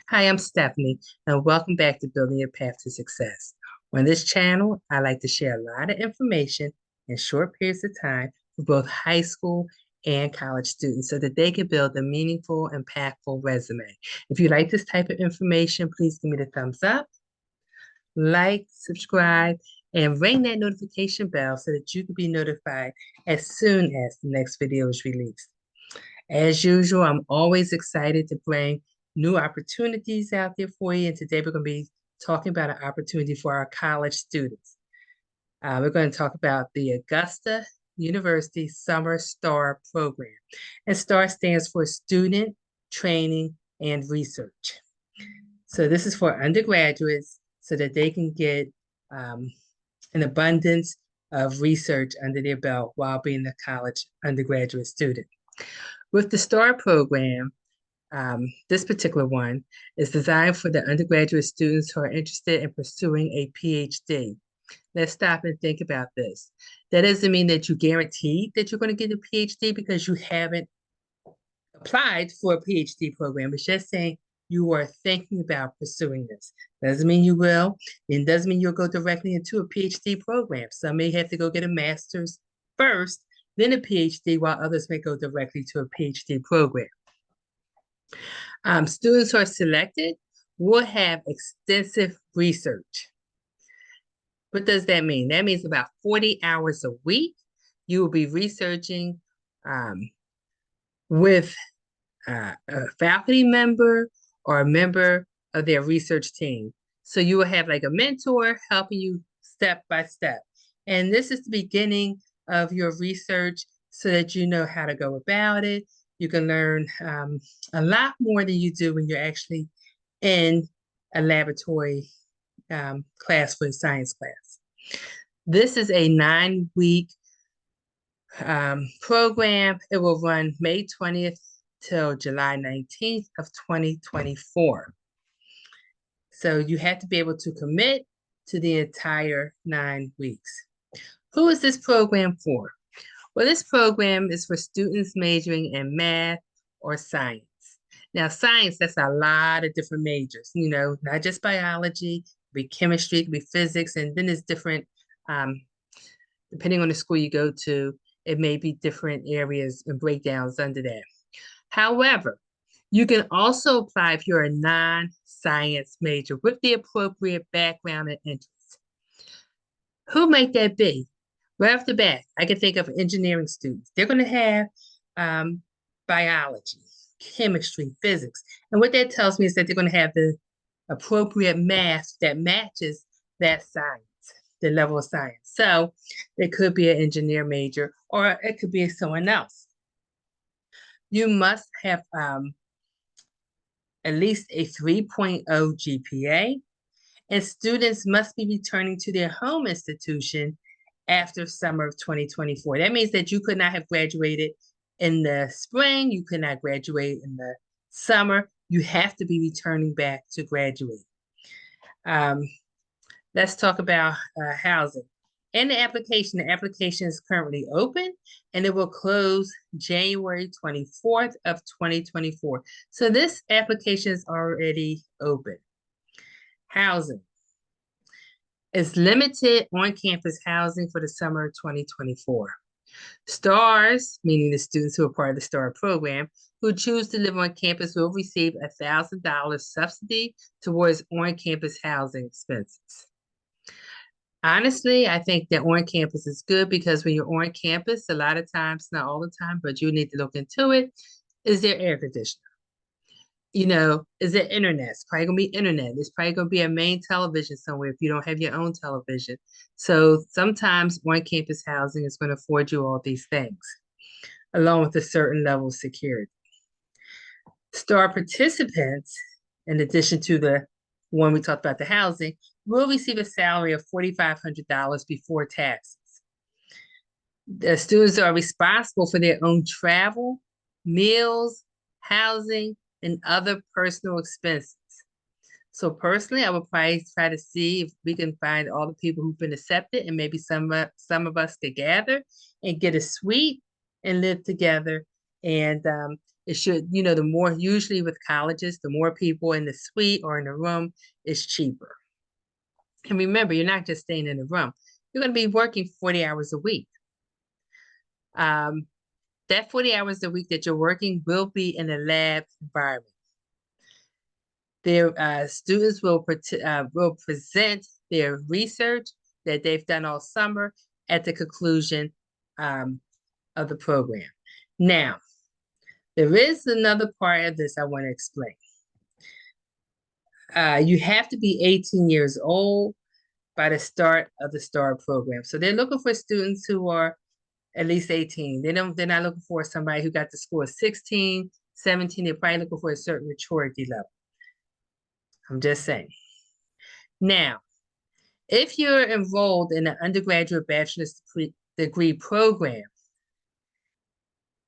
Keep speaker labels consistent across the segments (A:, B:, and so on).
A: Hi, I'm Stephanie, and welcome back to Building Your Path to Success. On this channel, I like to share a lot of information in short periods of time for both high school and college students so that they can build a meaningful, impactful resume. If you like this type of information, please give me the thumbs up, like, subscribe, and ring that notification bell so that you can be notified as soon as the next video is released. As usual, I'm always excited to bring new opportunities out there for you. And today we're going to be talking about an opportunity for our college students. We're going to talk about the Augusta University Summer STAR program. And STAR stands for Student Training and Research. So this is for undergraduates so that they can get an abundance of research under their belt while being a college undergraduate student. With the STAR program, this particular one is designed for the undergraduate students who are interested in pursuing a PhD. Let's stop and think about this. That doesn't mean that you guarantee that you're going to get a PhD because you haven't applied for a PhD program. It's just saying you are thinking about pursuing this. Doesn't mean you will, and doesn't mean you'll go directly into a PhD program. Some may have to go get a master's first, then a PhD, while others may go directly to a PhD program. Students who are selected will have extensive research. What does that mean? That means about 40 hours a week, you will be researching with a faculty member or a member of their research team. So you will have like a mentor helping you step by step. And this is the beginning of your research so that you know how to go about it. You can learn a lot more than you do when you're actually in a laboratory class for a science class. This is a 9-week program. It will run May 20th till July 19th of 2024. So you have to be able to commit to the entire 9 weeks. Who is this program for? Well, this program is for students majoring in math or science. Now, science, that's a lot of different majors, not just biology, it could be chemistry, it could be physics, and then there's different, depending on the school you go to, it may be different areas and breakdowns under that. However, you can also apply if you're a non-science major with the appropriate background and interests. Who might that be? Right off the bat, I can think of engineering students. They're going to have biology, chemistry, physics. And what that tells me is that they're going to have the appropriate math that matches that science, the level of science. So they could be an engineer major or it could be someone else. You must have at least a 3.0 GPA, and students must be returning to their home institution after summer of 2024. That means that you could not have graduated in the spring, you could not graduate in the summer. You have to be returning back to graduate. Let's talk about housing. In the application is currently open and it will close January 24th of 2024. So this application is already open. Housing. It's limited on-campus housing for the summer of 2024. STARS, meaning the students who are part of the STAR program, who choose to live on campus will receive a $1,000 subsidy towards on-campus housing expenses. Honestly, I think that on campus is good because when you're on campus, a lot of times, not all the time, but you need to look into it. Is there air conditioner? Is there internet? It's probably gonna be internet. It's probably gonna be a main television somewhere if you don't have your own television. So sometimes on-campus housing is going to afford you all these things, along with a certain level of security. STAR participants, in addition to the one we talked about, the housing, will receive a salary of $4,500 before taxes. The students are responsible for their own travel, meals, housing, and other personal expenses. So personally, I would probably try to see if we can find all the people who've been accepted and maybe some of us could gather and get a suite and live together and It should, the more, usually with colleges, the more people in the suite or in the room is cheaper. And remember, you're not just staying in the room. You're going to be working 40 hours a week. That 40 hours a week that you're working will be in a lab environment. Their students will present their research that they've done all summer at the conclusion of the program. Now, there is another part of this I want to explain. You have to be 18 years old by the start of the STAR program. So they're looking for students who are at least 18. They're not looking for somebody who got the score of 16, 17. They're probably looking for a certain maturity level. I'm just saying. Now, if you're enrolled in an undergraduate bachelor's degree program,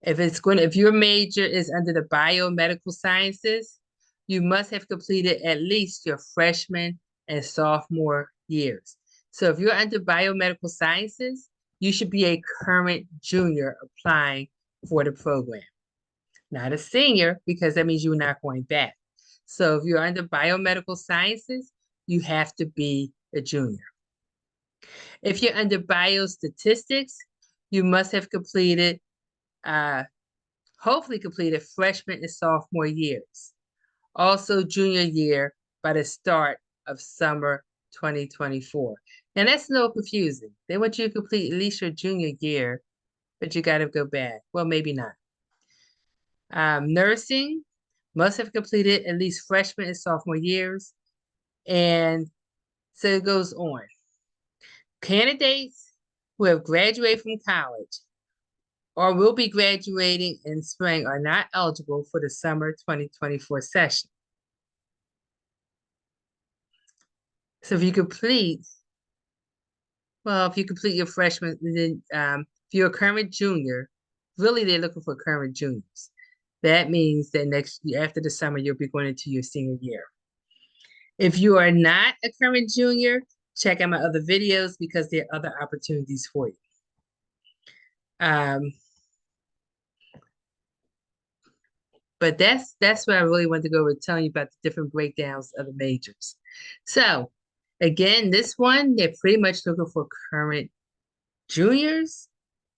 A: if your major is under the biomedical sciences, you must have completed at least your freshman and sophomore years. So if you're under biomedical sciences, you should be a current junior applying for the program. Not a senior, because that means you're not going back. So if you're under biomedical sciences, you have to be a junior. If you're under biostatistics, you must have completed, hopefully completed freshman and sophomore years. Also junior year by the start of summer 2024. Now that's a little confusing. They want you to complete at least your junior year, but you got to go back. Well, maybe not. Nursing must have completed at least freshman and sophomore years. And so it goes on. Candidates who have graduated from college or will be graduating in spring are not eligible for the summer 2024 session. So if you complete your freshman, then if you're a current junior, really they're looking for current juniors. That means that next year, after the summer, you'll be going into your senior year. If you are not a current junior, check out my other videos because there are other opportunities for you. But that's what I really wanted to go over, telling you about the different breakdowns of the majors. So again, this one, they're pretty much looking for current juniors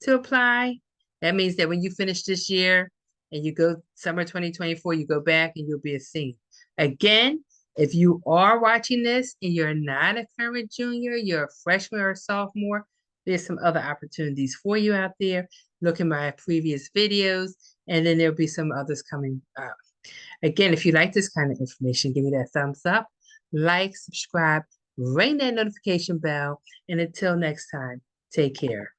A: to apply. That means that when you finish this year and you go summer 2024, you go back and you'll be a senior. Again, if you are watching this and you're not a current junior, you're a freshman or a sophomore, there's some other opportunities for you out there. Look at my previous videos, and then there'll be some others coming up. Again, if you like this kind of information, give me that thumbs up, like, subscribe, ring that notification bell, and until next time, take care.